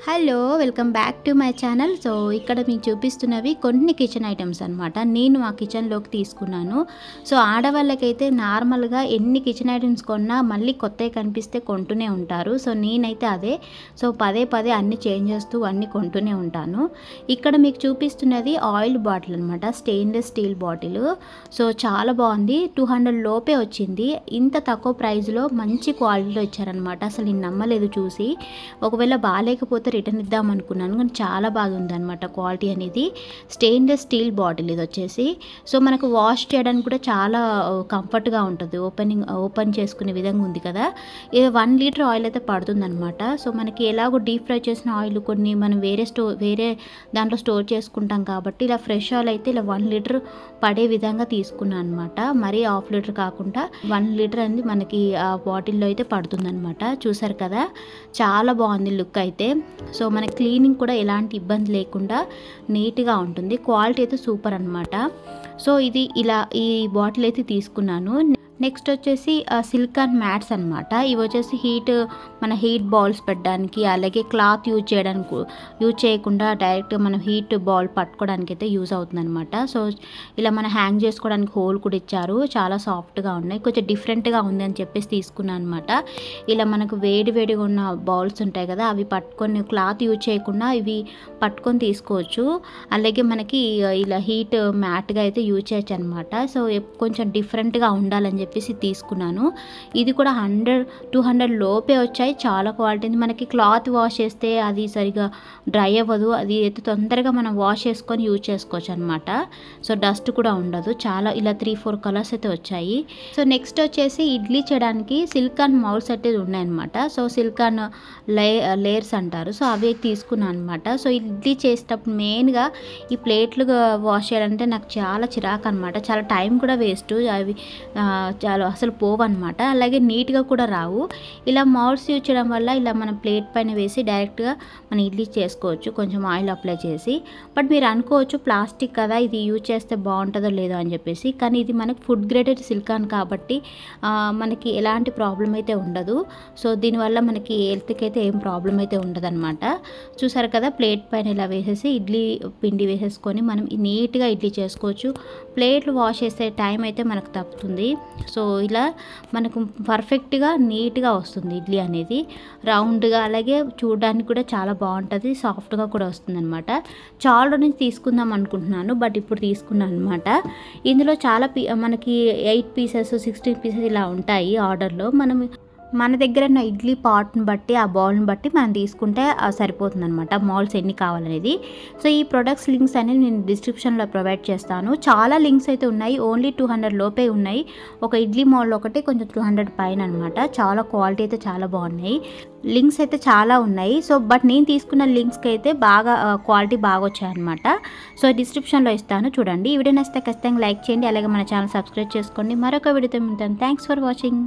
Hello welcome back to my channel. So ఇక్కడ మీకు చూపిస్తున్నవి కొన్ని కిచెన్ ఐటమ్స్ అనమాట. నేను మా కిచెన్లోకి తీసుకున్నాను. సో ఆడవాళ్ళకైతే నార్మల్గా ఎన్ని కిచెన్ ఐటమ్స్ కొన్నా మళ్ళీ కొత్తవి కనిపిస్తే కొంటూనే ఉంటారు. సో నేనైతే అదే పదే పదే అన్ని చేంజ్ చేస్తూ అన్నీ కొంటూనే ఉంటాను. ఇక్కడ మీకు చూపిస్తున్నది ఆయిల్ బాటిల్ అనమాట, స్టెయిన్లెస్ స్టీల్ బాటిల్. సో చాలా బాగుంది, 200 లోపే వచ్చింది. ఇంత తక్కువ ప్రైస్లో మంచి క్వాలిటీలో ఇచ్చారనమాట. అసలు నేను నమ్మలేదు చూసి. ఒకవేళ బాగాలేకపోతే రిటర్న్ ఇద్దాం అనుకున్నాను, కానీ చాలా బాగుంది అనమాట క్వాలిటీ అనేది. స్టెయిన్లెస్ స్టీల్ బాటిల్ ఇది వచ్చేసి. సో మనకు వాష్ చేయడానికి కూడా చాలా కంఫర్ట్గా ఉంటుంది. ఓపెన్ చేసుకునే విధంగా ఉంది కదా. ఇది 1 లీటర్ ఆయిల్ అయితే పడుతుందన్నమాట. సో మనకి ఎలాగో డీప్ ఫ్రై చేసిన ఆయిల్ కొన్ని మనం వేరే దాంట్లో స్టోర్ చేసుకుంటాం కాబట్టి ఇలా ఫ్రెష్ ఆయిల్ అయితే ఇలా 1 లీటర్ పడే విధంగా తీసుకున్నాను అనమాట. మరీ 1/2 లీటర్ కాకుండా 1 లీటర్ అనేది మనకి ఆ బాటిల్లో అయితే పడుతుందన్నమాట. చూసారు కదా, చాలా బాగుంది లుక్ అయితే. సో మన క్లీనింగ్ కూడా ఎలాంటి ఇబ్బంది లేకుండా నీట్గా ఉంటుంది. క్వాలిటీ అయితే సూపర్ అనమాట. సో ఇది ఇలా ఈ బాటిల్ అయితే తీసుకున్నాను. నెక్స్ట్ వచ్చేసి సిలికాన్ మ్యాట్స్ అనమాట. ఇవి వచ్చేసి మన హీట్ బౌల్స్ పెట్టడానికి, అలాగే క్లాత్ యూజ్ చేయకుండా డైరెక్ట్ మనం హీట్ బౌల్ పట్టుకోవడానికి అయితే యూజ్ అవుతుంది అనమాట. సో ఇలా మనం హ్యాంగ్ చేసుకోవడానికి హోల్ కూడా ఇచ్చారు. చాలా సాఫ్ట్గా ఉన్నాయి, కొంచెం డిఫరెంట్గా ఉంది అని చెప్పేసి తీసుకున్నాను అనమాట. ఇలా మనకు వేడిగా ఉన్న బౌల్స్ ఉంటాయి కదా, అవి పట్టుకొని క్లాత్ యూజ్ చేయకుండా ఇవి పట్టుకొని తీసుకోవచ్చు. అలాగే మనకి ఇలా హీట్ మ్యాట్గా అయితే యూజ్ చేయొచ్చు అనమాట. సో కొంచెం డిఫరెంట్గా ఉండాలని చెప్పేసి తీసుకున్నాను. ఇది కూడా 100-200 లోపే వచ్చాయి. చాలా క్వాలిటీ. మనకి క్లాత్ వాష్ చేస్తే అది సరిగా డ్రై అవ్వదు. అది అయితే తొందరగా మనం వాష్ చేసుకొని యూజ్ చేసుకోవచ్చు అనమాట. సో డస్ట్ కూడా ఉండదు. చాలా ఇలా 3-4 కలర్స్ అయితే వచ్చాయి. సో నెక్స్ట్ వచ్చేసి ఇడ్లీ చేయడానికి సిలికాన్ మౌల్స్ అయితే ఉన్నాయన్నమాట. సో సిలికాన్ లేయర్స్ అంటారు. సో అవి తీసుకున్నాను అనమాట. సో ఇడ్లీ చేసేటప్పుడు మెయిన్గా ఈ ప్లేట్లు వాష్ చేయాలంటే నాకు చాలా చిరాకు అనమాట. చాలా టైం కూడా వేస్ట్. అవి చాలా అసలు పోవన్నమాట. అలాగే నీట్గా కూడా రావు. ఇలా మౌల్స్ యూజ్ చేయడం వల్ల ఇలా మన ప్లేట్ పైన వేసి డైరెక్ట్గా మనం ఇడ్లీ చేసుకోవచ్చు, కొంచెం ఆయిల్ అప్లై చేసి. బట్ మీరు అనుకోవచ్చు ప్లాస్టిక్ కదా, ఇది యూజ్ చేస్తే బాగుంటుందో లేదో అని చెప్పేసి. కానీ ఇది మనకి ఫుడ్ గ్రేడెడ్ సిలికాన్ కాబట్టి మనకి ఎలాంటి ప్రాబ్లం అయితే ఉండదు. సో దీనివల్ల మనకి హెల్త్కి అయితే ఏం ప్రాబ్లం అయితే ఉండదు అనమాట. చూసారు కదా, ప్లేట్ పైన ఇలా వేసేసి ఇడ్లీ పిండి వేసేసుకొని మనం నీట్గా ఇడ్లీ చేసుకోవచ్చు. ప్లేట్లు వాష్ చేసే టైం అయితే మనకు తప్పుతుంది. సో ఇలా మనకు పర్ఫెక్ట్గా నీట్గా వస్తుంది ఇడ్లీ అనేది, రౌండ్గా. అలాగే చూడడానికి కూడా చాలా బాగుంటుంది, సాఫ్ట్గా కూడా వస్తుంది అనమాట. చాలా నుంచి తీసుకుందాం అనుకుంటున్నాను, బట్ ఇప్పుడు తీసుకున్నాను అనమాట. ఇందులో చాలా మనకి 8 పీసెస్ 16 పీసెస్ ఇలా ఉంటాయి ఆర్డర్లో. మన దగ్గర ఉన్న ఇడ్లీ పాట్ని బట్టి, ఆ బౌల్ని బట్టి మనం తీసుకుంటే సరిపోతుంది అనమాట, మౌల్స్ ఎన్ని కావాలనేది. సో ఈ ప్రొడక్ట్స్ లింక్స్ అనేది నేను డిస్క్రిప్షన్లో ప్రొవైడ్ చేస్తాను. చాలా లింక్స్ అయితే ఉన్నాయి, ఓన్లీ 200 లోపే ఉన్నాయి. ఒక ఇడ్లీ మౌల్ ఒకటి కొంచెం 200 పైన అనమాట. చాలా క్వాలిటీ అయితే చాలా బాగున్నాయి. లింక్స్ అయితే చాలా ఉన్నాయి. సో బట్ నేను తీసుకున్న లింక్స్కి అయితే బాగా క్వాలిటీ బాగా వచ్చాయన్నమాట. సో డిస్క్రిప్షన్లో ఇస్తాను, చూడండి. ఈ వీడియో నచ్చితే ఖచ్చితంగా లైక్ చేయండి. అలాగే మన ఛానల్ సబ్స్క్రైబ్ చేసుకోండి. మరొక వీడియోతో ఉంటాను. Thanks for watching.